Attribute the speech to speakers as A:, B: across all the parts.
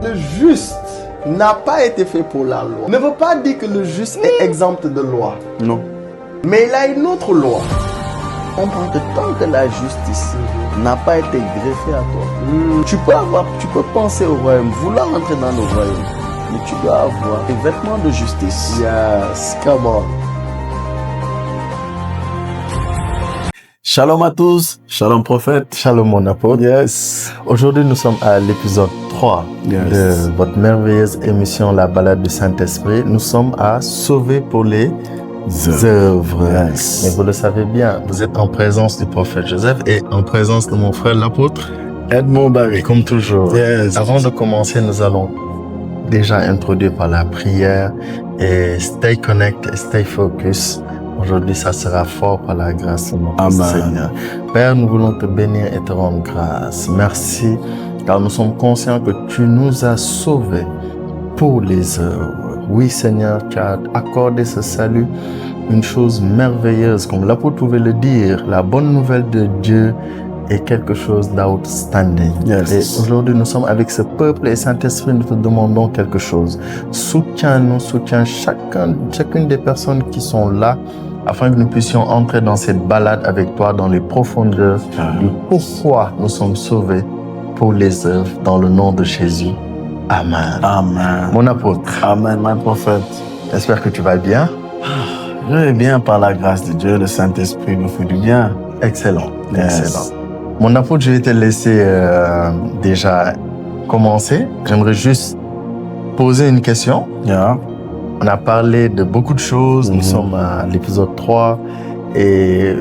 A: Le juste n'a pas été fait pour la loi. Ne veut pas dire que le juste est exempt de loi.
B: Non.
A: Mais il a une autre loi.
B: Comprends que tant que la justice n'a pas été greffée à toi, tu peux penser au royaume, vouloir entrer dans le royaume, mais tu dois avoir des vêtements de justice.
A: Yes, come on.
B: Shalom à tous, shalom prophète.
A: Shalom mon apôtre.
B: Yes.
A: Aujourd'hui nous sommes à l'épisode 3 de votre merveilleuse émission La Balade du Saint-Esprit. Nous sommes à Sauver pour les œuvres.
B: Yes.
A: Mais vous le savez bien, vous êtes en présence du prophète Joseph et en présence de mon frère l'apôtre
B: Edmond Barry.
A: Comme toujours.
B: Yes.
A: Avant de commencer, nous allons déjà introduire par la prière et stay connect, stay focus. Aujourd'hui, ça sera fort par la grâce de notre Seigneur. Père, nous voulons te bénir et te rendre grâce. Merci, car nous sommes conscients que tu nous as sauvés pour les œuvres. Oui, Seigneur, tu as accordé ce salut, une chose merveilleuse, comme l'apôtre pouvait le dire, la bonne nouvelle de Dieu est quelque chose d'outstanding.
B: Yes.
A: Et aujourd'hui, nous sommes avec ce peuple et Saint-Esprit, nous te demandons quelque chose. Soutiens-nous, soutiens chacune des personnes qui sont là, afin que nous puissions entrer dans cette balade avec toi dans les profondeurs du pourquoi nous sommes sauvés pour les œuvres, dans le nom de Jésus. Amen.
B: Amen.
A: Mon apôtre.
B: Amen, mon prophète.
A: J'espère que tu vas bien.
B: Je vais bien par la grâce de Dieu, le Saint-Esprit me fait du bien.
A: Excellent,
B: Yes.
A: excellent. Mon apôtre, je vais te laisser déjà commencer. J'aimerais juste poser une question.
B: Yeah.
A: On a parlé de beaucoup de choses. Nous sommes à l'épisode 3. Et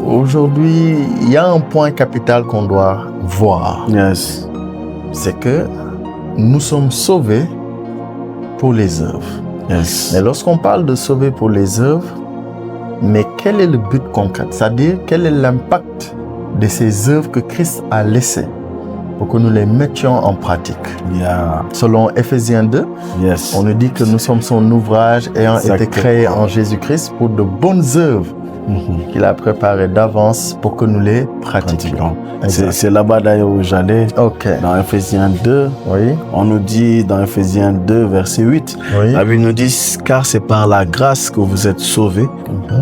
A: aujourd'hui, il y a un point capital qu'on doit voir.
B: Yes.
A: C'est que nous sommes sauvés pour les œuvres.
B: Yes.
A: Mais lorsqu'on parle de sauver pour les œuvres, mais quel est le but concret? C'est-à-dire, quel est l'impact de ces œuvres que Christ a laissées pour que nous les mettions en pratique?
B: Yeah.
A: Selon Ephésiens 2,
B: Yes.
A: on nous dit que nous sommes son ouvrage ayant été
B: Exactement.
A: créé en Jésus-Christ pour de bonnes œuvres qu'il a préparées d'avance pour que nous les pratiquions.
B: C'est là-bas d'ailleurs où j'allais.
A: Ok.
B: Dans Ephésiens 2,
A: Oui.
B: on nous dit dans Ephésiens 2, verset 8,
A: Oui.
B: la Bible nous dit, car c'est par la grâce que vous êtes sauvés,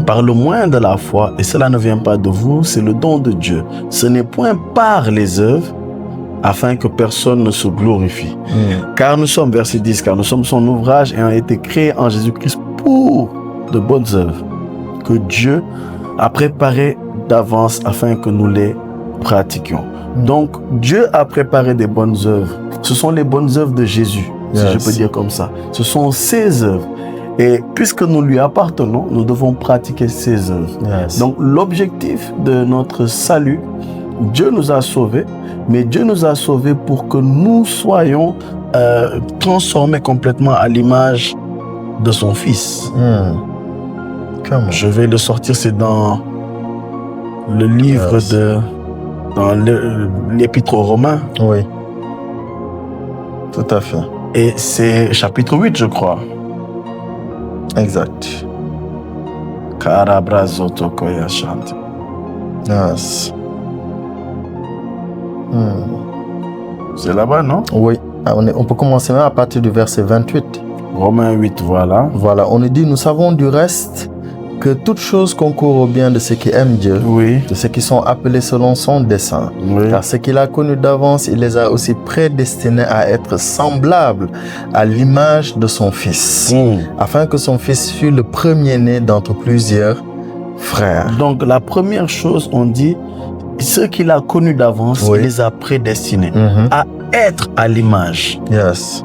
B: par le moyen de la foi, et cela ne vient pas de vous, c'est le don de Dieu. Ce n'est point par les œuvres, afin que personne ne se glorifie. Car nous sommes, verset 10, car nous sommes son ouvrage ayant été créé en Jésus-Christ pour de bonnes œuvres, que Dieu a préparé d'avance afin que nous les pratiquions. Donc, Dieu a préparé des bonnes œuvres. Ce sont les bonnes œuvres de Jésus, si je peux dire comme ça. Ce sont ses œuvres. Et puisque nous lui appartenons, nous devons pratiquer ses œuvres.
A: Yes.
B: Donc, l'objectif de notre salut, Dieu nous a sauvés, mais Dieu nous a sauvés pour que nous soyons transformés complètement à l'image de son Fils.
A: Comment?
B: Je vais le sortir, c'est dans le livre dans l'Épître aux Romains.
A: Oui. Tout à fait.
B: Et c'est chapitre 8, je crois.
A: Exact.
B: Karabrazotokoyashante.
A: Yes.
B: C'est là-bas, non?
A: Oui. On peut commencer même à partir du verset 28.
B: Romains 8, voilà.
A: Voilà, on nous dit, nous savons du reste que toute chose concourt au bien de ceux qui aiment Dieu,
B: Oui.
A: de ceux qui sont appelés selon son dessein.
B: Oui.
A: Car ce qu'il a connu d'avance, il les a aussi prédestinés à être semblables à l'image de son Fils, afin que son Fils fût le premier-né d'entre plusieurs frères.
B: Donc, la première chose, on dit, ceux qu'il a connus d'avance,
A: Oui.
B: il les a prédestinés à être à l'image
A: Yes.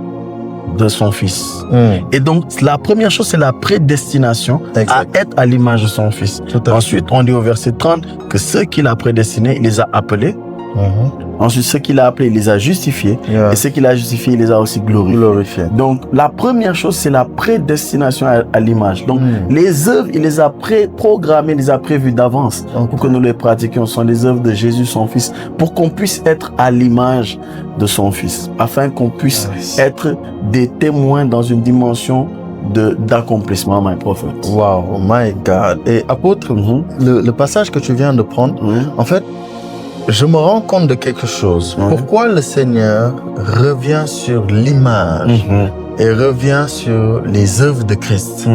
B: de son Fils. Et donc, la première chose, c'est la prédestination
A: Exact.
B: à être à l'image de son Fils.
A: Tout à fait.
B: Ensuite, on dit au verset 30 que ceux qu'il a prédestinés, il les a appelés. Ensuite, ceux qu'il a appelés, il les a justifiés.
A: Yes.
B: Et ceux qu'il a justifiés, il les a aussi glorifiés. Donc, la première chose, c'est la prédestination à l'image. Donc, les œuvres, il les a programmées, il les a prévues d'avance pour que nous les pratiquions. Ce sont les œuvres de Jésus, son Fils, pour qu'on puisse être à l'image de son Fils, afin qu'on puisse être des témoins dans une dimension d'accomplissement, my prophet.
A: Wow, my God. Et apôtre, le passage que tu viens de prendre, en fait, je me rends compte de quelque chose. Pourquoi le Seigneur revient sur l'image et revient sur les œuvres de Christ?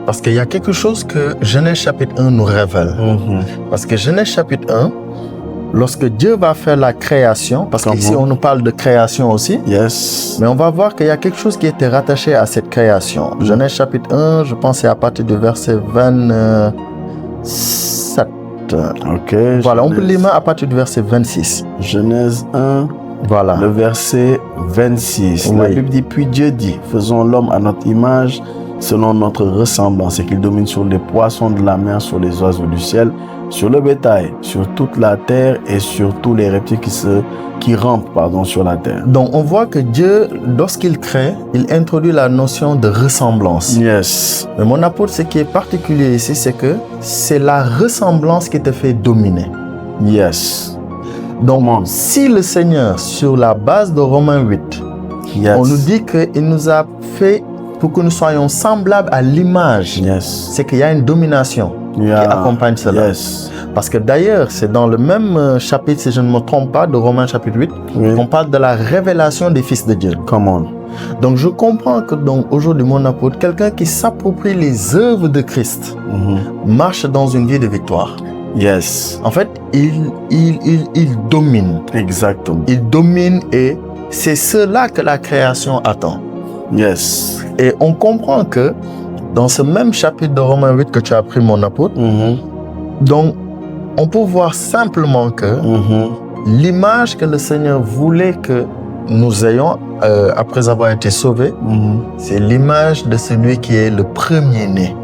A: Parce qu'il y a quelque chose que Genèse chapitre 1 nous révèle. Parce que Genèse chapitre 1, lorsque Dieu va faire la création, parce qu'ici on nous parle de création aussi, mais on va voir qu'il y a quelque chose qui était rattaché à cette création. Genèse chapitre 1, je pense c'est à partir du verset 27. Voilà, on peut lire à partir du verset 26.
B: Genèse 1,
A: voilà.
B: Le verset 26. La Bible dit, puis Dieu dit, faisons l'homme à notre image, selon notre ressemblance, et qu'il domine sur les poissons de la mer, sur les oiseaux du ciel, sur le bétail, sur toute la terre et sur tous les reptiles qui rampent sur la terre.
A: Donc on voit que Dieu, lorsqu'il crée, il introduit la notion de ressemblance.
B: Yes.
A: Mais mon apôtre, ce qui est particulier ici, c'est que c'est la ressemblance qui te fait dominer.
B: Yes.
A: Donc si le Seigneur, sur la base de Romains 8, on nous dit qu'il nous a fait pour que nous soyons semblables à l'image, c'est qu'il y a une domination qui accompagne cela. Parce que d'ailleurs, c'est dans le même chapitre, si je ne me trompe pas, de Romains chapitre 8, qu'on parle de la révélation des fils de Dieu. Donc je comprends que aujourd'hui, mon apôtre, quelqu'un qui s'approprie les œuvres de Christ marche dans une vie de victoire. En fait, il domine.
B: Exactement.
A: Il domine et c'est cela que la création attend. Et on comprend que dans ce même chapitre de Romains 8 que tu as pris, mon apôtre, donc on peut voir simplement que l'image que le Seigneur voulait que nous ayons après avoir été sauvés, c'est l'image de celui qui est le premier-né.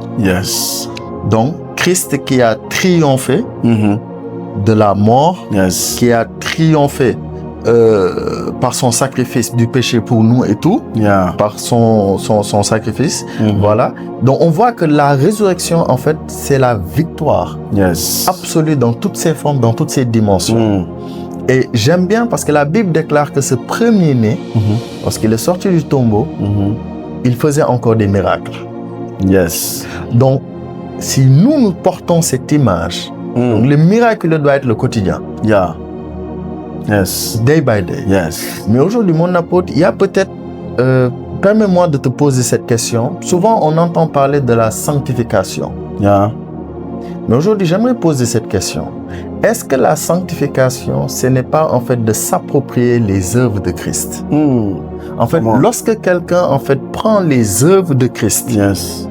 A: Donc Christ qui a triomphé de la mort, qui a triomphé par son sacrifice du péché pour nous et tout, par son sacrifice, voilà. Donc on voit que la résurrection, en fait, c'est la victoire absolue dans toutes ses formes, dans toutes ses dimensions. Et j'aime bien parce que la Bible déclare que ce premier-né, lorsqu'il est sorti du tombeau, il faisait encore des miracles. Donc, si nous portons cette image, donc le miraculeux doit être le quotidien. Day by day. Mais aujourd'hui, mon apôtre, il y a peut-être, permets-moi de te poser cette question. Souvent, on entend parler de la sanctification. Mais aujourd'hui, j'aimerais poser cette question. Est-ce que la sanctification, ce n'est pas en fait de s'approprier les œuvres de Christ? En fait, lorsque quelqu'un en fait prend les œuvres de Christ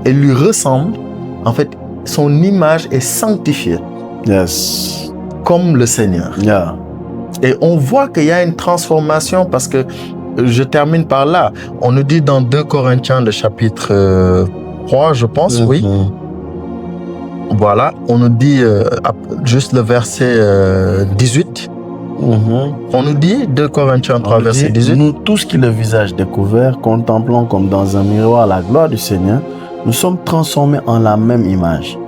A: et lui ressemble, en fait, son image est sanctifiée. Comme le Seigneur. Et on voit qu'il y a une transformation parce que, je termine par là, on nous dit dans 2 Corinthiens, le chapitre 3, je pense, voilà, on nous dit juste le verset 18. On nous dit, 2 Corinthiens 3, verset 18.
B: Nous tous qui le visage découvert, contemplons comme dans un miroir la gloire du Seigneur, nous sommes transformés en la même image,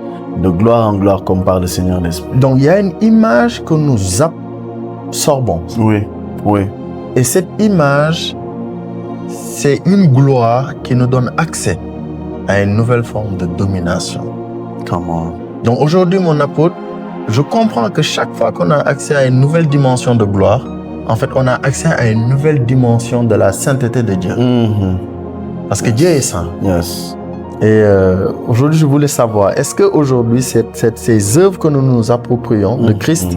B: de gloire en gloire comme par le Seigneur l'Esprit.
A: Donc il y a une image que nous absorbons. Et cette image, c'est une gloire qui nous donne accès à une nouvelle forme de domination. Donc aujourd'hui, mon apôtre, je comprends que chaque fois qu'on a accès à une nouvelle dimension de gloire, en fait, on a accès à une nouvelle dimension de la sainteté de Dieu. Parce que Dieu est saint. Et aujourd'hui, je voulais savoir, est-ce qu'aujourd'hui, ces œuvres que nous nous approprions de Christ,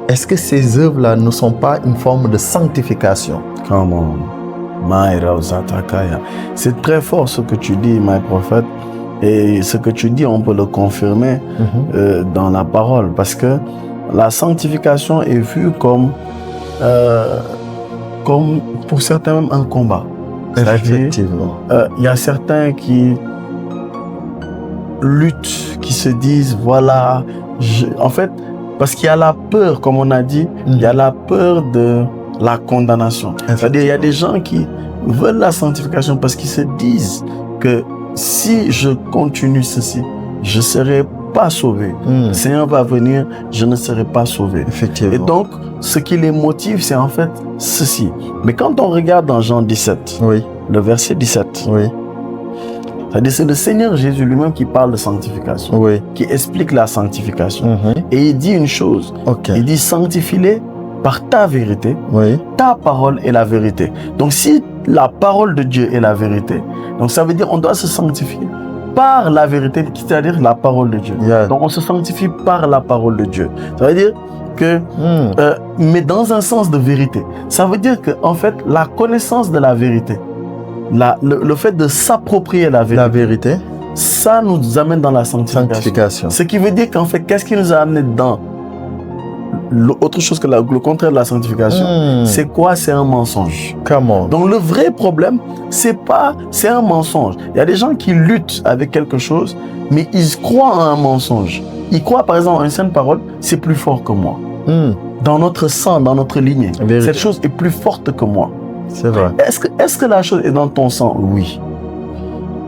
A: est-ce que ces œuvres-là ne sont pas une forme de sanctification?
B: C'est très fort ce que tu dis, my prophète. Et ce que tu dis, on peut le confirmer dans la parole. Parce que la sanctification est vue comme pour certains même un combat.
A: Effectivement.
B: Il y a certains qui luttent, qui se disent, voilà, en fait, parce qu'il y a la peur, comme on a dit, il y a la peur de la condamnation. C'est-à-dire, il y a des gens qui veulent la sanctification parce qu'ils se disent que si je continue ceci, je ne serai pas sauvé. Le Seigneur va venir, je ne serai pas sauvé.
A: Effectivement.
B: Et donc, ce qui les motive, c'est en fait ceci. Mais quand on regarde dans Jean 17, le verset 17, C'est-à-dire, c'est le Seigneur Jésus lui-même qui parle de sanctification,
A: Oui.
B: qui explique la sanctification.
A: Mhm.
B: Et il dit une chose,
A: OK.
B: il dit sanctifie-les par ta vérité,
A: Oui.
B: ta parole est la vérité. Donc si la parole de Dieu est la vérité, donc ça veut dire on doit se sanctifier par la vérité, c'est-à-dire la parole de Dieu.
A: Yeah.
B: Donc on se sanctifie par la parole de Dieu. Ça veut dire que, mais dans un sens de vérité. Ça veut dire que en fait la connaissance de la vérité, le fait de s'approprier la vérité, ça nous amène dans la sanctification. Ce qui veut dire qu'en fait, qu'est-ce qui nous a amené dans autre chose que le contraire de la sanctification? C'est quoi? C'est un mensonge.
A: Comment?
B: Donc le vrai problème, c'est un mensonge. Il y a des gens qui luttent avec quelque chose, mais ils croient en un mensonge. Ils croient par exemple en une sainte parole, c'est plus fort que moi. Dans notre sang, dans notre lignée, cette chose est plus forte que moi.
A: C'est vrai.
B: Est-ce que la chose est dans ton sang? Oui.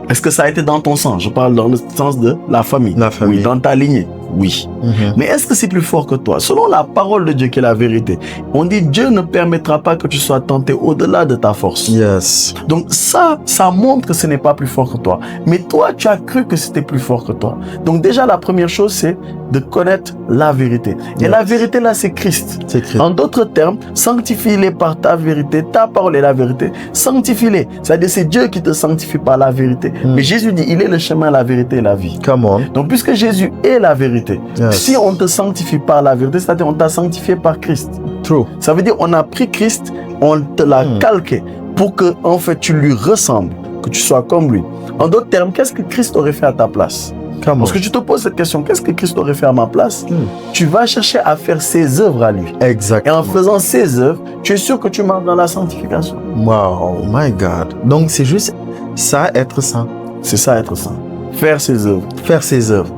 B: Est-ce que ça a été dans ton sang? Je parle dans le sens de la famille.
A: La famille.
B: Oui, dans ta lignée. Oui. Mais est-ce que c'est plus fort que toi? Selon la parole de Dieu qui est la vérité, on dit Dieu ne permettra pas que tu sois tenté au-delà de ta force.
A: Yes.
B: Donc ça montre que ce n'est pas plus fort que toi. Mais toi, tu as cru que c'était plus fort que toi. Donc déjà, la première chose, c'est de connaître la vérité. Et la vérité, là, c'est Christ.
A: C'est Christ.
B: En d'autres termes, sanctifie-les par ta vérité. Ta parole est la vérité. Sanctifie-les. C'est-à-dire, c'est Dieu qui te sanctifie par la vérité. Mais Jésus dit, il est le chemin, la vérité et la vie.
A: Come on.
B: Donc, puisque Jésus est la vérité,
A: Yes.
B: si on te sanctifie par la vérité, c'est-à-dire on t'a sanctifié par Christ.
A: True.
B: Ça veut dire on a pris Christ, on te l'a calqué pour que en fait tu lui ressembles, que tu sois comme lui. En d'autres termes, qu'est-ce que Christ aurait fait à ta place? Parce que tu te poses cette question, qu'est-ce que Christ aurait fait à ma place? Tu vas chercher à faire ses œuvres à lui.
A: Exactement.
B: Et en faisant ses œuvres, tu es sûr que tu marches dans la sanctification.
A: Wow, my God. Donc c'est juste ça, être saint.
B: C'est ça, être saint. Faire ses œuvres.
A: Faire ses œuvres.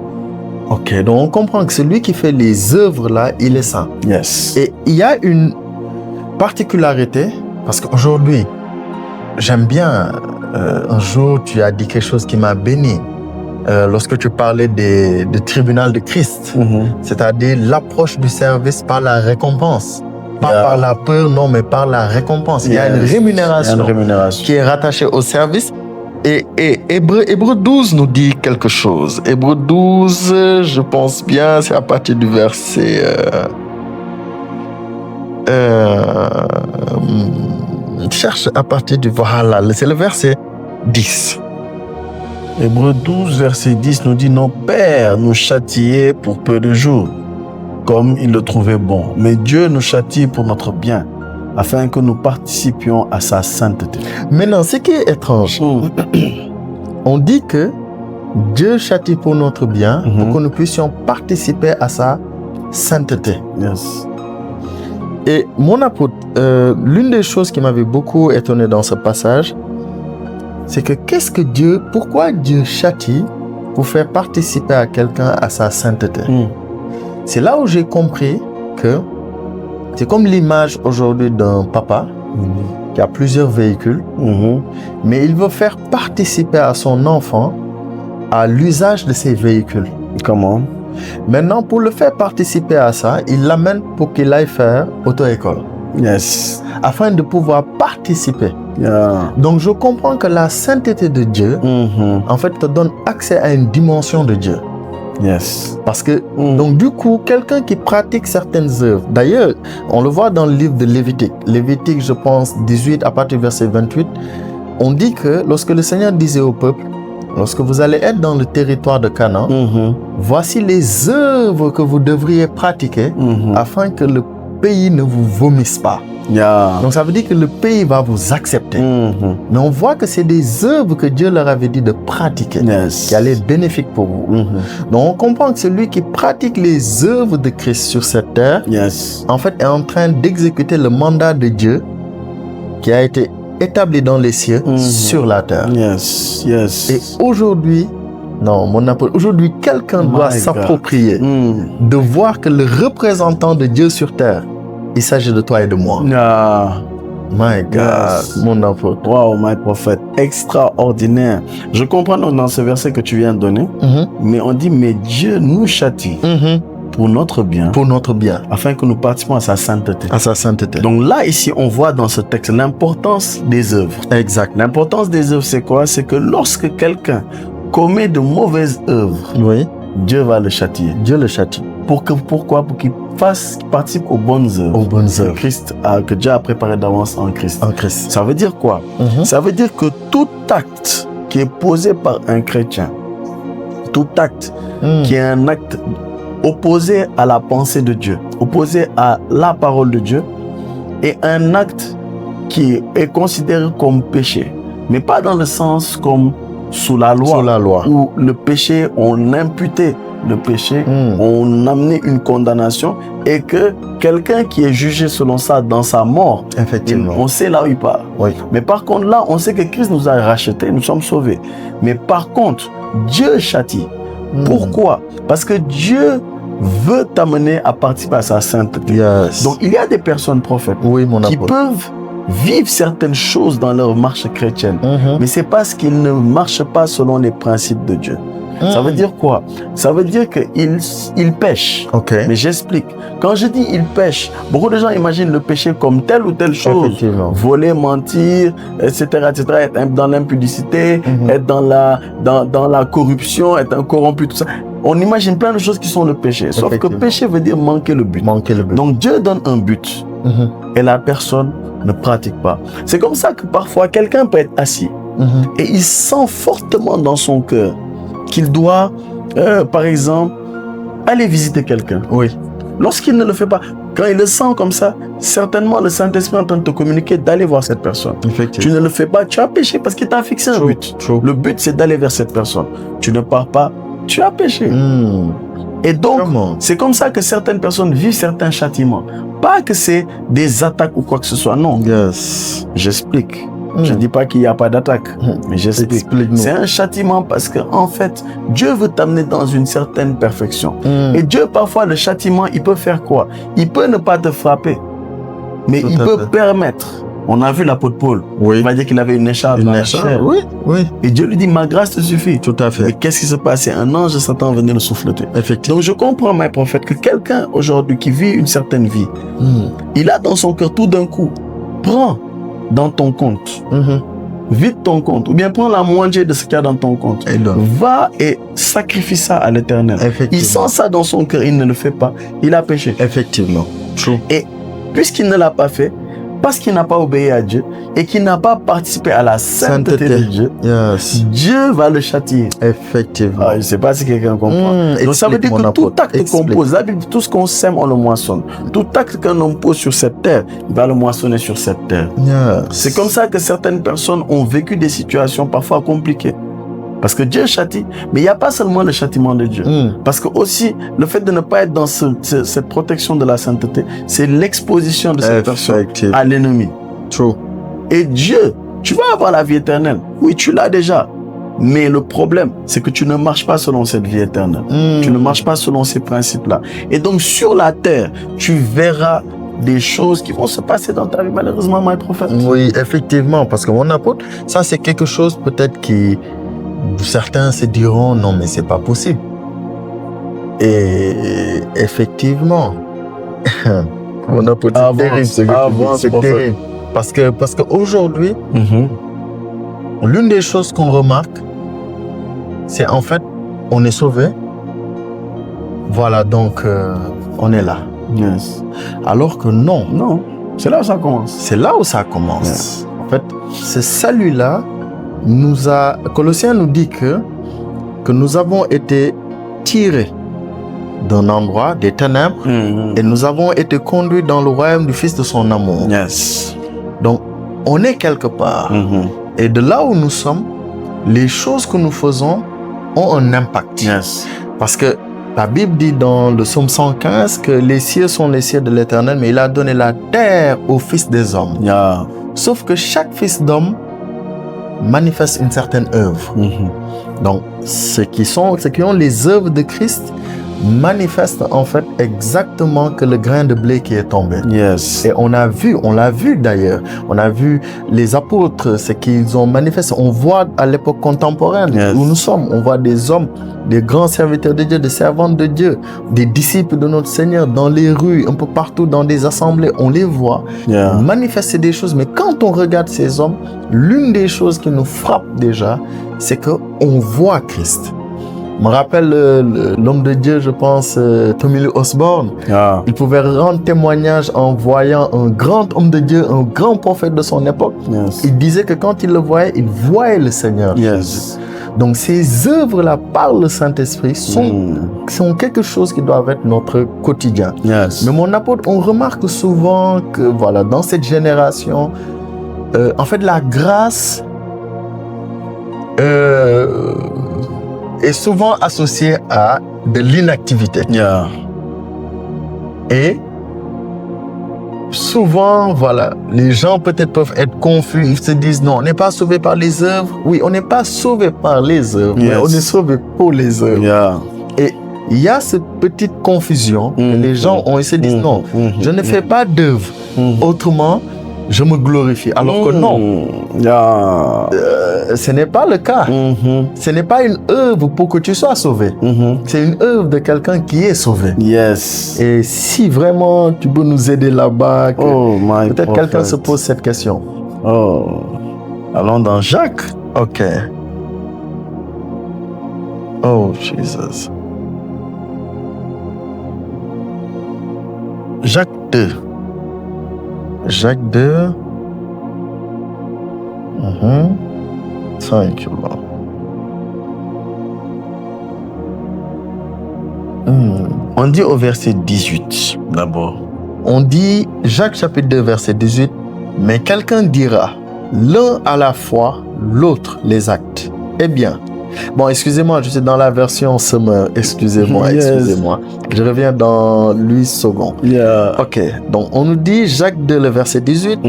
A: Ok, donc on comprend que celui qui fait les œuvres là, il est saint.
B: Yes.
A: Et il y a une particularité, parce qu'aujourd'hui, j'aime bien, un jour tu as dit quelque chose qui m'a béni. Lorsque tu parlais du tribunal de Christ, c'est-à-dire l'approche du service par la récompense. Pas par la peur, non, mais par la récompense. Il y a une rémunération qui est rattachée au service. Et Hébreux 12 nous dit quelque chose. Hébreux 12, je pense bien, c'est à partir du verset... cherche à partir du... Voilà, c'est le verset 10.
B: Hébreux 12, verset 10 nous dit « Nos pères nous châtiaient pour peu de jours, comme ils le trouvaient bon. Mais Dieu nous châtie pour notre bien, afin que nous participions à sa sainteté. »
A: Maintenant, ce qui est étrange, on dit que Dieu châtie pour notre bien, pour que nous puissions participer à sa sainteté.
B: Yes.
A: Et mon apôtre, l'une des choses qui m'avait beaucoup étonné dans ce passage, c'est que pourquoi Dieu châtie pour faire participer à quelqu'un à sa sainteté? C'est là où j'ai compris que c'est comme l'image aujourd'hui d'un papa qui a plusieurs véhicules, mais il veut faire participer à son enfant à l'usage de ces véhicules.
B: Comment?
A: Maintenant, pour le faire participer à ça, il l'amène pour qu'il aille faire auto-école.
B: Yes.
A: Afin de pouvoir participer.
B: Yeah.
A: Donc, je comprends que la sainteté de Dieu, en fait, te donne accès à une dimension de Dieu.
B: Yes.
A: Parce que, donc du coup, quelqu'un qui pratique certaines œuvres, d'ailleurs, on le voit dans le livre de Lévitique. Lévitique, je pense, 18, à partir du verset 28, on dit que lorsque le Seigneur disait au peuple, lorsque vous allez être dans le territoire de Canaan, voici les œuvres que vous devriez pratiquer afin que le pays ne vous vomisse pas.
B: Yeah.
A: Donc ça veut dire que le pays va vous accepter. Mais on voit que c'est des œuvres que Dieu leur avait dit de pratiquer, qui allaient être bénéfiques pour vous. Donc on comprend que celui qui pratique les œuvres de Christ sur cette terre, en fait est en train d'exécuter le mandat de Dieu qui a été établi dans les cieux sur la terre.
B: Yes. Yes.
A: Et aujourd'hui, non, mon apôtre, aujourd'hui quelqu'un doit s'approprier de voir que le représentant de Dieu sur terre, il s'agit de toi et de moi. My God, mon apôtre.
B: Wow, my prophète. Extraordinaire. Je comprends donc dans ce verset que tu viens de donner, mais on dit, mais Dieu nous châtie pour notre bien, afin que nous participions à sa sainteté.
A: À sa sainteté.
B: Donc là, ici, on voit dans ce texte l'importance des œuvres.
A: Exact.
B: L'importance des œuvres, c'est quoi? C'est que lorsque quelqu'un commet de mauvaises œuvres,
A: Oui.
B: Dieu va le châtier.
A: Dieu le châtie.
B: Pourquoi? Pour qu'il participe aux bonnes œuvres.
A: Aux bonnes œuvres.
B: Que Dieu a préparé d'avance en Christ.
A: En Christ.
B: Ça veut dire quoi? Ça veut dire que tout acte qui est posé par un chrétien, tout acte qui est un acte opposé à la pensée de Dieu, opposé à la parole de Dieu, est un acte qui est considéré comme péché. Mais pas dans le sens comme sous la loi. Où le péché, on imputait le péché, on amenait une condamnation et que quelqu'un qui est jugé selon ça dans sa mort,
A: effectivement,
B: on sait là où il part.
A: Oui.
B: Mais par contre là, on sait que Christ nous a rachetés, nous sommes sauvés. Mais par contre, Dieu châtie. Pourquoi? Parce que Dieu veut t'amener à participer à sa sainteté.
A: Yes.
B: Donc il y a des personnes prophètes qui peuvent vivent certaines choses dans leur marche chrétienne, mais c'est parce qu'ils ne marchent pas selon les principes de Dieu. Ça veut dire quoi? Ça veut dire qu'ils pêchent.
A: Okay.
B: Mais j'explique. Quand je dis ils pêchent, beaucoup de gens imaginent le péché comme telle ou telle chose. Voler, mentir, etc., etc., être dans l'impudicité, être dans la corruption, être un corrompu, tout ça. On imagine plein de choses qui sont le péché. Sauf que péché veut dire manquer le but. Donc Dieu donne un but et la personne ne pratique pas. C'est comme ça que parfois quelqu'un peut être assis et il sent fortement dans son cœur qu'il doit, par exemple, aller visiter quelqu'un.
A: Oui.
B: Lorsqu'il ne le fait pas, quand il le sent comme ça, certainement le Saint-Esprit est en train de te communiquer d'aller voir cette personne. Tu ne le fais pas, tu as péché parce qu'il t'a fixé un but. Le but, c'est d'aller vers cette personne. Tu ne pars pas, tu as péché. Et donc, c'est comme ça que certaines personnes vivent certains châtiments. Pas que c'est des attaques ou quoi que ce soit, non.
A: Yes.
B: J'explique. Je ne dis pas qu'il n'y a pas d'attaque, mais j'explique. C'est un châtiment parce que, en fait, Dieu veut t'amener dans une certaine perfection. Et Dieu, parfois, le châtiment, il peut faire quoi? Il peut ne pas te frapper, mais il peut permettre. On a vu l'apôtre Paul. Il va dire qu'il avait une écharpe dans la chair. Et Dieu lui dit, ma grâce te suffit.
A: Tout à fait.
B: Mais qu'est-ce qui se passe? Un ange de Satan venait le souffleter. Donc je comprends, mes prophètes, que quelqu'un aujourd'hui qui vit une certaine vie, il a dans son cœur tout d'un coup, prends dans ton compte, vide ton compte, ou bien prends la moitié de ce qu'il y a dans ton compte, va et sacrifie ça à l'Éternel. Il sent ça dans son cœur, il ne le fait pas, il a péché.
A: Effectivement.
B: Et puisqu'il ne l'a pas fait, parce qu'il n'a pas obéi à Dieu et qu'il n'a pas participé à la sainteté de Dieu, Dieu va le châtier.
A: Effectivement.
B: Je ne sais pas si quelqu'un comprend. Donc ça veut dire que tout acte qu'on pose, la Bible dit, tout ce qu'on sème, on le moissonne. Tout acte qu'un homme pose sur cette terre, il va le moissonner sur cette terre. C'est comme ça que certaines personnes ont vécu des situations parfois compliquées. Parce que Dieu châtie, mais il n'y a pas seulement le châtiment de Dieu. Parce que aussi, le fait de ne pas être dans cette protection de la sainteté, c'est l'exposition de cette personne à l'ennemi. Et Dieu, tu vas avoir la vie éternelle. Oui, tu l'as déjà. Mais le problème, c'est que tu ne marches pas selon cette vie éternelle. Tu ne marches pas selon ces principes-là. Et donc, sur la terre, tu verras des choses qui vont se passer dans ta vie, malheureusement, mon prophète.
A: Oui, effectivement. Parce que mon apôtre, ça, c'est quelque chose peut-être qui... Certains se diront, non, mais c'est pas possible. Et effectivement, on a peut-être c'est terrible. Parce qu'aujourd'hui, l'une des choses qu'on remarque, c'est en fait, on est sauvé. Voilà, donc, on est là. Alors que non.
B: C'est là où ça commence.
A: C'est là où ça commence. En fait, ce salut-là, Colossiens nous dit que nous avons été tirés d'un endroit, des ténèbres, et nous avons été conduits dans le royaume du Fils de son amour. Donc, on est quelque part. Et de là où nous sommes, les choses que nous faisons ont un impact. Parce que la Bible dit dans le psaume 115 que les cieux sont les cieux de l'Éternel, mais il a donné la terre aux fils des hommes. Sauf que chaque fils d'homme manifeste une certaine œuvre. Donc, ceux qui ont les œuvres de Christ manifeste en fait exactement que le grain de blé qui est tombé.
B: Yes.
A: Et on l'a vu d'ailleurs. On a vu les apôtres, ce qu'ils ont manifesté. On voit à l'époque contemporaine où nous sommes, on voit des hommes, des grands serviteurs de Dieu, des servantes de Dieu, des disciples de notre Seigneur dans les rues, un peu partout, dans des assemblées. On les voit manifester des choses. Mais quand on regarde ces hommes, l'une des choses qui nous frappe déjà, c'est qu'on voit Christ. Je me rappelle l'homme de Dieu, je pense, Tommy Lee Osborne. Il pouvait rendre témoignage en voyant un grand homme de Dieu, un grand prophète de son époque. Il disait que quand il le voyait, il voyait le Seigneur. Donc ces œuvres-là par le Saint-Esprit sont quelque chose qui doit être notre quotidien. Mais mon apôtre, on remarque souvent que voilà, dans cette génération, en fait la grâce est souvent associée à de l'inactivité. Et souvent, voilà, les gens peut-être peuvent être confus. Ils se disent non, on n'est pas sauvé par les œuvres. Oui, on n'est pas sauvé par les œuvres, mais on est sauvé pour les œuvres. Et il y a cette petite confusion. Les gens ils se disent non, je ne fais pas d'œuvre. Autrement, je me glorifie. Alors que non, ce n'est pas le cas. Ce n'est pas une œuvre pour que tu sois sauvé. C'est une œuvre de quelqu'un qui est sauvé. Et si vraiment tu peux nous aider là-bas, peut-être quelqu'un se pose cette question.
B: Allons dans Jacques.
A: Ok. Oh, Jesus. Jacques 2. Jacques 2. Thank you, Lord.
B: On dit au verset 18 d'abord.
A: On dit, Jacques chapitre 2, verset 18, mais quelqu'un dira, l'un à la fois, l'autre les actes. Eh bien, bon, excusez-moi, je suis dans la version Summer. Excusez-moi. Je reviens dans Louis II. Ok, donc on nous dit, Jacques 2, le verset 18,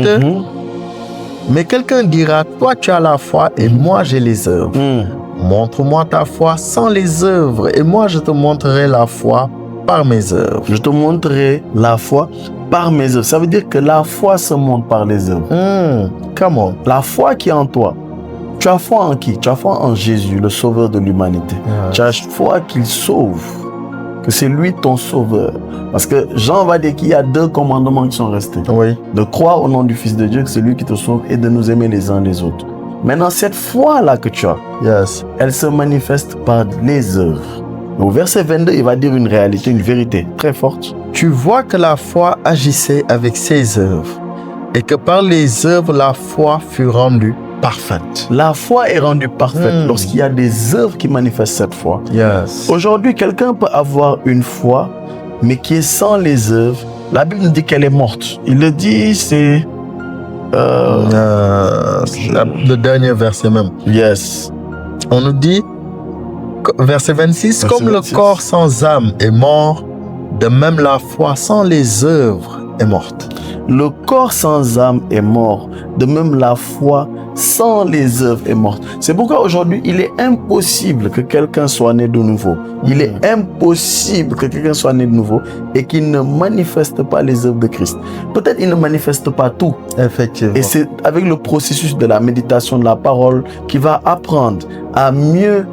A: mais quelqu'un dira, toi tu as la foi et moi j'ai les œuvres. Montre-moi ta foi sans les œuvres et moi je te montrerai la foi par mes œuvres.
B: Je te montrerai la foi par mes œuvres. Ça veut dire que la foi se montre par les œuvres.
A: Comment?
B: La foi qui est en toi. Tu as foi en qui? Tu as foi en Jésus, le sauveur de l'humanité. Tu as foi qu'il sauve, que c'est lui ton sauveur. Parce que Jean va dire qu'il y a 2 commandements qui sont restés. De croire au nom du Fils de Dieu, que c'est lui qui te sauve, et de nous aimer les uns les autres. Maintenant, cette foi-là que tu as, elle se manifeste par les œuvres. Au verset 22, il va dire une réalité, une vérité très forte.
A: Tu vois que la foi agissait avec ses œuvres et que par les œuvres, la foi fut rendue parfaite.
B: La foi est rendue parfaite lorsqu'il y a des œuvres qui manifestent cette foi. Aujourd'hui, quelqu'un peut avoir une foi, mais qui est sans les œuvres. La Bible nous dit qu'elle est morte. Il le dit, c'est...
A: le dernier verset même. On nous dit, verset 26, comme le corps sans âme est mort, de même la foi sans les œuvres est morte.
B: Le corps sans âme est mort, de même la foi sans les œuvres est morte. C'est pourquoi aujourd'hui, il est impossible que quelqu'un soit né de nouveau. Il est impossible que quelqu'un soit né de nouveau et qu'il ne manifeste pas les œuvres de Christ. Peut-être il ne manifeste pas tout.
A: Effectivement.
B: Et c'est avec le processus de la méditation de la parole qu'il va apprendre à mieux,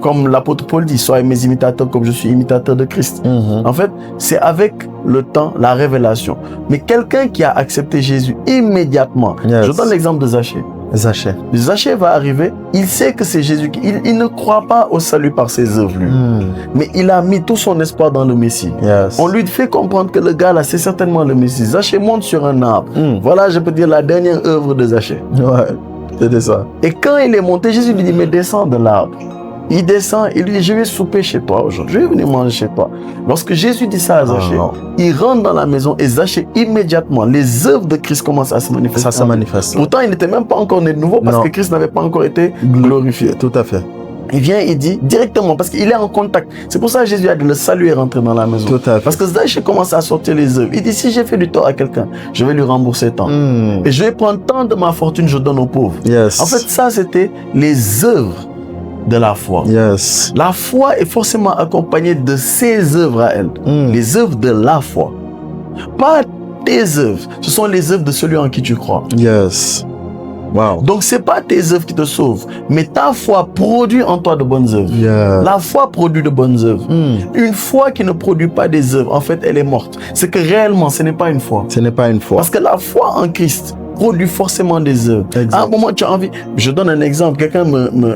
B: comme l'apôtre Paul dit, soyez mes imitateurs comme je suis imitateur de Christ. En fait, c'est avec le temps, la révélation. Mais quelqu'un qui a accepté Jésus immédiatement, je donne l'exemple de Zachée. Zachée va arriver, il sait que c'est Jésus. Il ne croit pas au salut par ses œuvres, lui. Mais il a mis tout son espoir dans le Messie. On lui fait comprendre que le gars là, c'est certainement le Messie. Zachée monte sur un arbre. Voilà, je peux dire la dernière œuvre de Zachée.
A: C'était ça.
B: Et quand il est monté, Jésus lui dit, mais descends de l'arbre. Il descend, il lui dit, je vais souper chez toi aujourd'hui, je vais venir manger chez toi. Lorsque Jésus dit ça à Zachée, il rentre dans la maison et Zachée, immédiatement, les œuvres de Christ commencent à se manifester.
A: Ça se manifeste.
B: Pourtant, il n'était même pas encore né de nouveau parce que Christ n'avait pas encore été glorifié.
A: Tout à fait.
B: Il vient, il dit directement, parce qu'il est en contact. C'est pour ça que Jésus a dit le salut est rentré dans la maison.
A: Tout à fait.
B: Parce que Zachée commence à sortir les œuvres. Il dit, si j'ai fait du tort à quelqu'un, je vais lui rembourser tant. Et je vais prendre tant de ma fortune, je donne aux pauvres. En fait, ça, c'était les œuvres de la foi.
A: Yes.
B: La foi est forcément accompagnée de ses œuvres à elle. Les œuvres de la foi. Pas tes œuvres. Ce sont les œuvres de celui en qui tu crois.
A: Yes. Wow.
B: Donc, c'est pas tes œuvres qui te sauvent, mais ta foi produit en toi de bonnes œuvres.
A: Yeah.
B: La foi produit de bonnes œuvres. Une foi qui ne produit pas des œuvres, en fait, elle est morte. C'est que réellement, ce n'est pas une foi.
A: Ce n'est pas une foi.
B: Parce que la foi en Christ produit forcément des œuvres.
A: Exact.
B: À un moment, tu as envie... Je donne un exemple.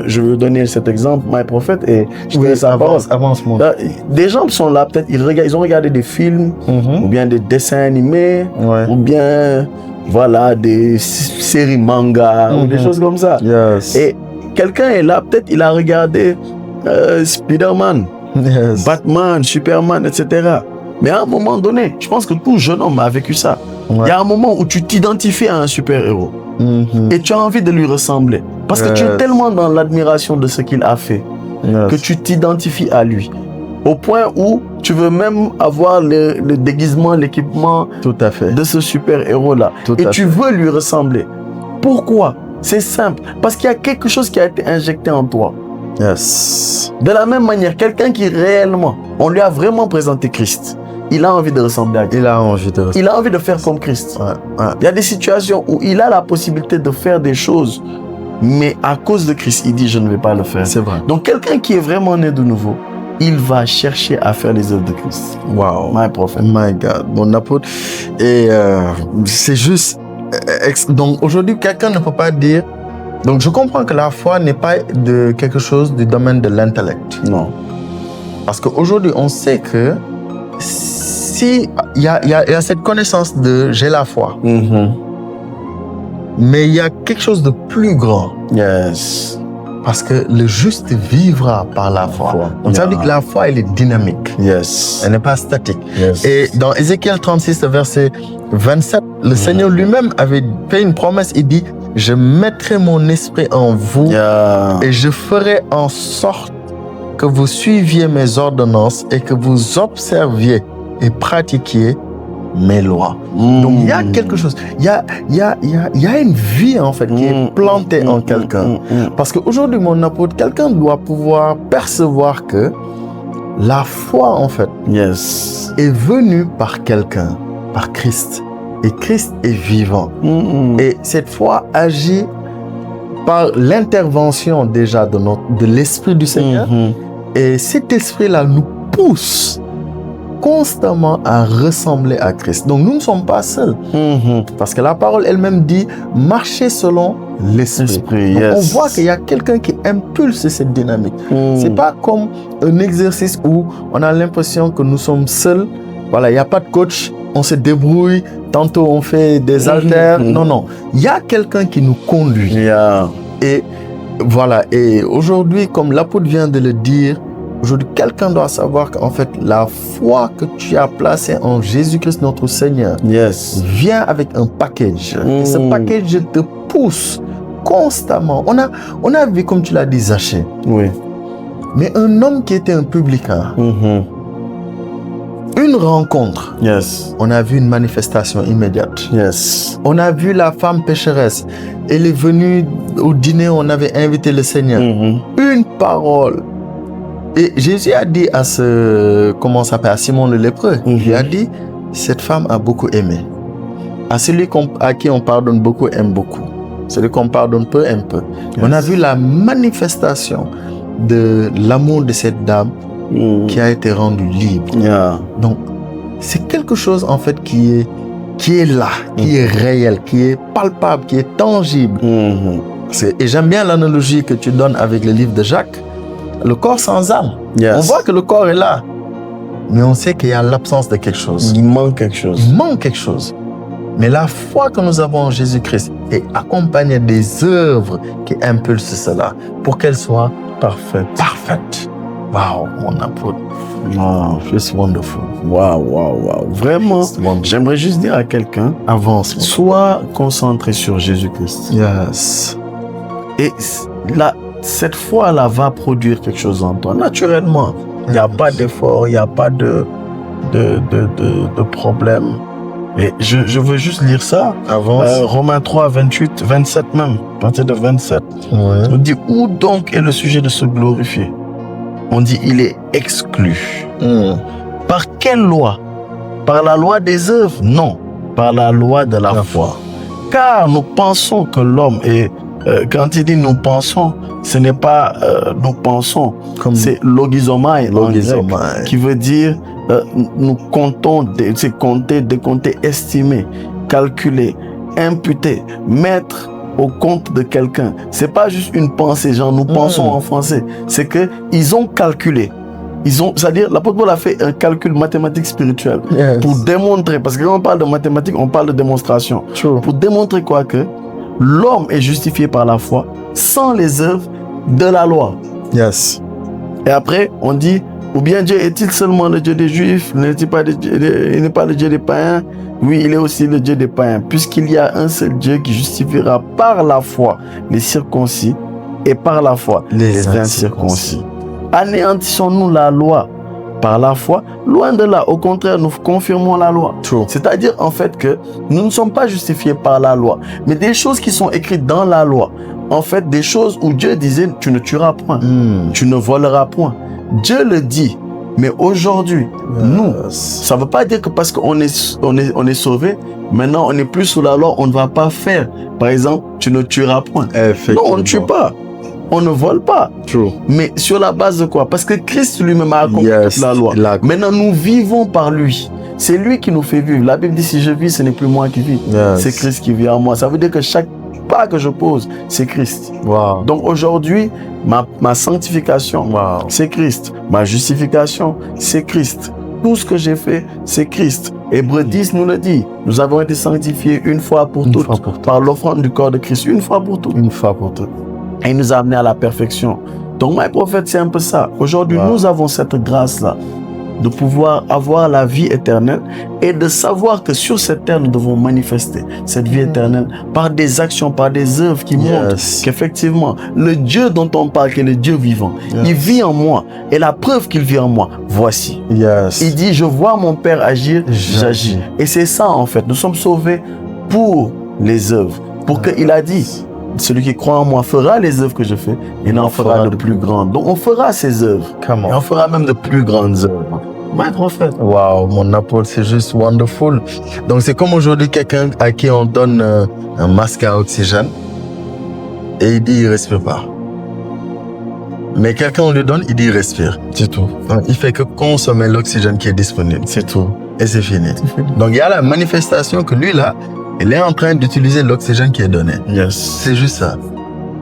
B: Je veux donner cet exemple, My Prophet, et je te laisse la parole.
A: Avance-moi.
B: Là, des gens sont là, peut-être, ils ont regardé des films, ou bien des dessins animés, ou bien... Voilà, des séries manga ou des choses comme ça.
A: Yes.
B: Et quelqu'un est là, peut-être il a regardé Spider-Man,
A: Yes.
B: Batman, Superman, etc. Mais à un moment donné, je pense que tout jeune homme a vécu ça.
A: Ouais.
B: Il y a un moment où tu t'identifies à un super-héros et tu as envie de lui ressembler. Parce que tu es tellement dans l'admiration de ce qu'il a fait que tu t'identifies à lui. Au point où tu veux même avoir le déguisement, l'équipement
A: Tout à fait.
B: de ce super-héros-là. Et tu veux lui ressembler. Pourquoi? C'est simple. Parce qu'il y a quelque chose qui a été injecté en toi.
A: Yes.
B: De la même manière, quelqu'un qui réellement, on lui a vraiment présenté Christ, il a envie de ressembler à Christ.
A: Il a envie de ressembler.
B: Il a envie de faire comme Christ.
A: Ouais.
B: Il y a des situations où il a la possibilité de faire des choses, mais à cause de Christ, il dit je ne vais pas le faire.
A: C'est vrai.
B: Donc quelqu'un qui est vraiment né de nouveau, il va chercher à faire les œuvres de Christ.
A: Wow.
B: My Prophet.
A: My God. Mon apôtre. Et c'est juste... Donc aujourd'hui, quelqu'un ne peut pas dire... Donc je comprends que la foi n'est pas de quelque chose du domaine de l'intellect.
B: Non.
A: Parce qu'aujourd'hui, on sait que si il y a cette connaissance de j'ai la foi, mais il y a quelque chose de plus grand.
B: Yes.
A: Parce que le juste vivra par la foi. Donc ça veut dire que la foi, elle est dynamique.
B: Yes.
A: Elle n'est pas statique.
B: Yes.
A: Et dans Ézéchiel 36, verset 27, le Seigneur lui-même avait fait une promesse. Il dit, je mettrai mon esprit en vous et je ferai en sorte que vous suiviez mes ordonnances et que vous observiez et pratiquiez mes lois. Donc il y a quelque chose, il y a une vie en fait qui est plantée en quelqu'un. Parce qu'aujourd'hui, mon apôtre, quelqu'un doit pouvoir percevoir que la foi en fait est venue par quelqu'un, par Christ. Et Christ est vivant. Et cette foi agit par l'intervention déjà de l'Esprit du Seigneur. Et cet esprit-là nous pousse constamment à ressembler à Christ. Donc nous ne sommes pas seuls. Parce que la parole elle-même dit marcher selon l'esprit. Donc, on voit qu'il y a quelqu'un qui impulse cette dynamique. C'est pas comme un exercice où on a l'impression que nous sommes seuls. Voilà, il n'y a pas de coach, on se débrouille, tantôt on fait des haltères. Non. Il y a quelqu'un qui nous conduit. Et voilà, et aujourd'hui, comme l'apôtre vient de le dire, aujourd'hui, quelqu'un doit savoir qu'en fait, la foi que tu as placée en Jésus-Christ, notre Seigneur, vient avec un package. Et ce package te pousse constamment. On a vu, comme tu l'as dit, Zaché.
B: Oui.
A: Mais un homme qui était un publicain, une rencontre, on a vu une manifestation immédiate. On a vu la femme pécheresse. Elle est venue au dîner, on avait invité le Seigneur. Une parole. Et Jésus a dit à à Simon le lépreux, il a dit, cette femme a beaucoup aimé. À celui à qui on pardonne beaucoup, aime beaucoup. Celui qu'on pardonne peu, aime peu. On a vu la manifestation de l'amour de cette dame qui a été rendue libre. Donc, c'est quelque chose en fait qui est là, qui est réel, qui est palpable, qui est tangible. Et j'aime bien l'analogie que tu donnes avec le livre de Jacques. Le corps sans âme. On voit que le corps est là, mais on sait qu'il y a l'absence de quelque chose.
B: Il manque quelque chose.
A: Il manque quelque chose. Mais la foi que nous avons en Jésus-Christ est accompagnée des œuvres qui impulsent cela pour qu'elle soit parfaite. Wow, mon apôtre.
B: Wow,
A: it's wonderful.
B: Wow. Vraiment, j'aimerais juste dire à quelqu'un,
A: avance.
B: Sois concentré sur Jésus-Christ. Et là, cette foi-là va produire quelque chose en toi, naturellement. Il n'y a pas d'effort, il n'y a pas de problème. Et je veux juste lire ça.
A: Avance.
B: Romains 3, 28, 27 même, à partir de 27.
A: Ouais.
B: On dit, où donc est le sujet de se glorifier? On dit, il est exclu. Par quelle loi? Par la loi des œuvres? Non, par la loi de la foi. Car nous pensons que l'homme est... quand il dit nous pensons, ce n'est pas nous pensons, c'est logizomai, qui veut dire nous comptons, c'est compter, décompter, estimer, calculer, imputer, mettre au compte de quelqu'un. C'est pas juste une pensée, genre nous pensons en français. C'est que ils ont calculé. C'est-à-dire, l'apôtre Paul a fait un calcul mathématique spirituel pour démontrer, parce que quand on parle de mathématiques, on parle de démonstration. Pour démontrer quoi que l'homme est justifié par la foi sans les œuvres de la loi.
A: Yes.
B: Et après, on dit, ou bien Dieu est-il seulement le Dieu des Juifs? Il n'est pas le Dieu des païens? Oui, il est aussi le Dieu des païens, puisqu'il y a un seul Dieu qui justifiera par la foi les circoncis et par la foi les incirconcis. Anéantissons-nous la loi par la foi? Loin de là, au contraire, nous confirmons la loi. C'est-à-dire en fait que nous ne sommes pas justifiés par la loi, mais des choses qui sont écrites dans la loi. En fait, des choses où Dieu disait, tu ne tueras point, tu ne voleras point. Dieu le dit, mais aujourd'hui, nous, ça ne veut pas dire que parce qu'on est sauvé, maintenant on n'est plus sous la loi, on ne va pas faire. Par exemple, tu ne tueras point. Non, on ne tue pas. On ne vole pas. Mais sur la base de quoi? Parce que Christ lui-même a accompli toute la loi. Maintenant, nous vivons par lui. C'est lui qui nous fait vivre. La Bible dit, si je vis, ce n'est plus moi qui vis. C'est Christ qui vit en moi. Ça veut dire que chaque pas que je pose, c'est Christ. Donc aujourd'hui, ma sanctification, c'est Christ. Ma justification, c'est Christ. Tout ce que j'ai fait, c'est Christ. Hébreux 10 nous le dit. Nous avons été sanctifiés une fois pour toutes par l'offrande du corps de Christ. Une fois pour toutes. Une fois pour toutes. Et il nous a amenés à la perfection. Donc, my prophète, c'est un peu ça. Aujourd'hui, nous avons cette grâce-là de pouvoir avoir la vie éternelle et de savoir que sur cette terre, nous devons manifester cette vie éternelle par des actions, par des œuvres qui montrent qu'effectivement, le Dieu dont on parle, qui est le Dieu vivant, il vit en moi. Et la preuve qu'il vit en moi, voici. Il dit, je vois mon Père agir, j'agis. Et c'est ça, en fait. Nous sommes sauvés pour les œuvres. Pour qu'il a dit, celui qui croit en moi fera les œuvres que je fais, il en fera de plus grandes. Donc on fera ces œuvres. Et on fera même de plus grandes œuvres. My prophète.
A: Wow, mon apôtre, c'est juste wonderful. Donc c'est comme aujourd'hui quelqu'un à qui on donne un masque à oxygène et il dit il respire pas. Mais quelqu'un on lui donne, il dit il respire. C'est tout. Donc, il fait que consommer l'oxygène qui est disponible. C'est tout. Et c'est fini. Donc il y a la manifestation que lui là, il est en train d'utiliser l'oxygène qui est donné. C'est juste ça.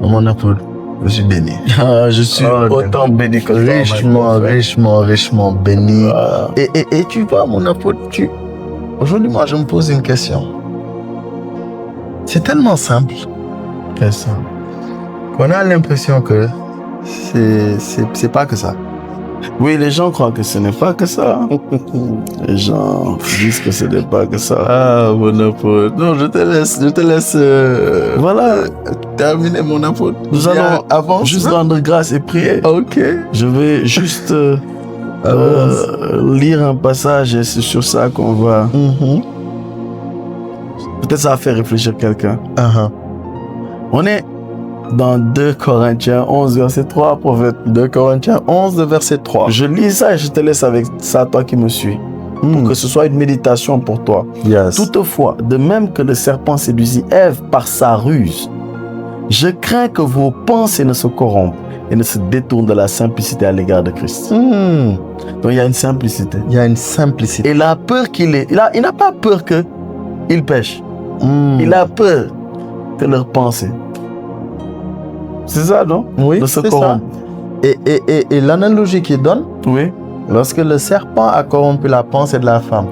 A: Mon apôtre, je suis béni.
B: Je suis autant béni que
A: toi. Richement béni. Et tu vois, mon apôtre, aujourd'hui, moi, je me pose une question. C'est tellement simple. Qu'on a l'impression que c'est pas que ça.
B: Oui, les gens croient que ce n'est pas que ça. Les gens disent que ce n'est pas que ça.
A: Ah, mon apôtre. Non, je te laisse
B: voilà,
A: terminer mon apôtre.
B: Nous allons juste rendre grâce et prier.
A: Ok.
B: Je vais juste lire un passage et c'est sur ça qu'on va... Peut-être ça va faire réfléchir quelqu'un. On est dans 2 Corinthiens 11, verset 3, prophète.
A: 2 Corinthiens 11, verset 3.
B: Je lis ça et je te laisse avec ça, toi qui me suis. Pour que ce soit une méditation pour toi. Toutefois, de même que le serpent séduisit Ève par sa ruse, je crains que vos pensées ne se corrompent et ne se détournent de la simplicité à l'égard de Christ. Donc il y a une simplicité. Et la peur qu'il est... Il n'a pas peur qu'il pêche. Il a peur que leurs pensées... C'est ça, non?
A: Oui, c'est ça. Et l'analogie qu'il donne, lorsque le serpent a corrompu la pensée de la femme,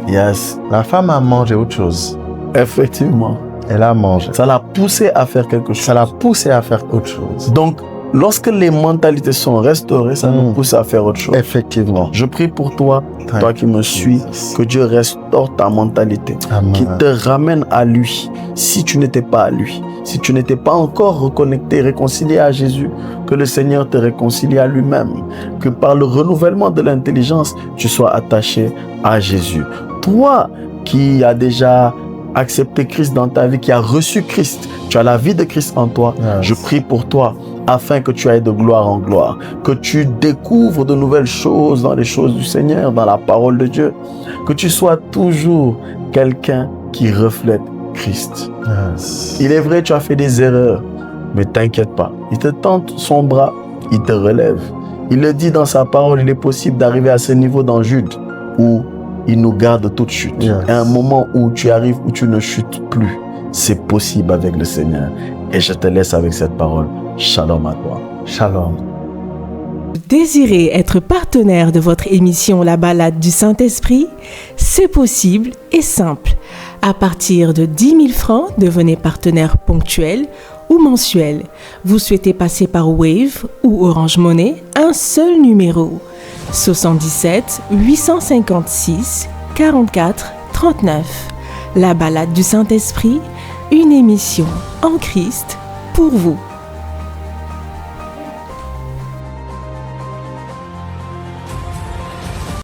A: la femme a mangé autre chose.
B: Effectivement.
A: Elle a mangé.
B: Ça l'a poussé à faire quelque chose.
A: Ça l'a poussé à faire autre chose.
B: Donc, lorsque les mentalités sont restaurées, ça nous pousse à faire autre chose.
A: Effectivement.
B: Je prie pour toi, toi qui me suis, que Dieu restaure ta mentalité, qu'il te ramène à lui. Si tu n'étais pas à lui, si tu n'étais pas encore reconnecté, réconcilié à Jésus, que le Seigneur te réconcilie à lui-même, que par le renouvellement de l'intelligence, tu sois attaché à Jésus. Toi qui a déjà accepté Christ dans ta vie, qui a reçu Christ, tu as la vie de Christ en toi, je prie pour toi afin que tu ailles de gloire en gloire, que tu découvres de nouvelles choses dans les choses du Seigneur, dans la parole de Dieu, que tu sois toujours quelqu'un qui reflète Christ. Il est vrai, tu as fait des erreurs, mais t'inquiète pas, il te tend son bras, il te relève. Il le dit dans sa parole, il est possible d'arriver à ce niveau dans Jude où il nous garde de toute chute. À un moment où tu arrives, où tu ne chutes plus, c'est possible avec le Seigneur. Et je te laisse avec cette parole. Shalom à toi.
A: Shalom.
C: Désirez être partenaire de votre émission La Balade du Saint-Esprit? C'est possible et simple. À partir de 10 000 francs, devenez partenaire ponctuel ou mensuel. Vous souhaitez passer par Wave ou Orange Money? Un seul numéro. 77 856 44 39. La Balade du Saint-Esprit, une émission en Christ pour vous.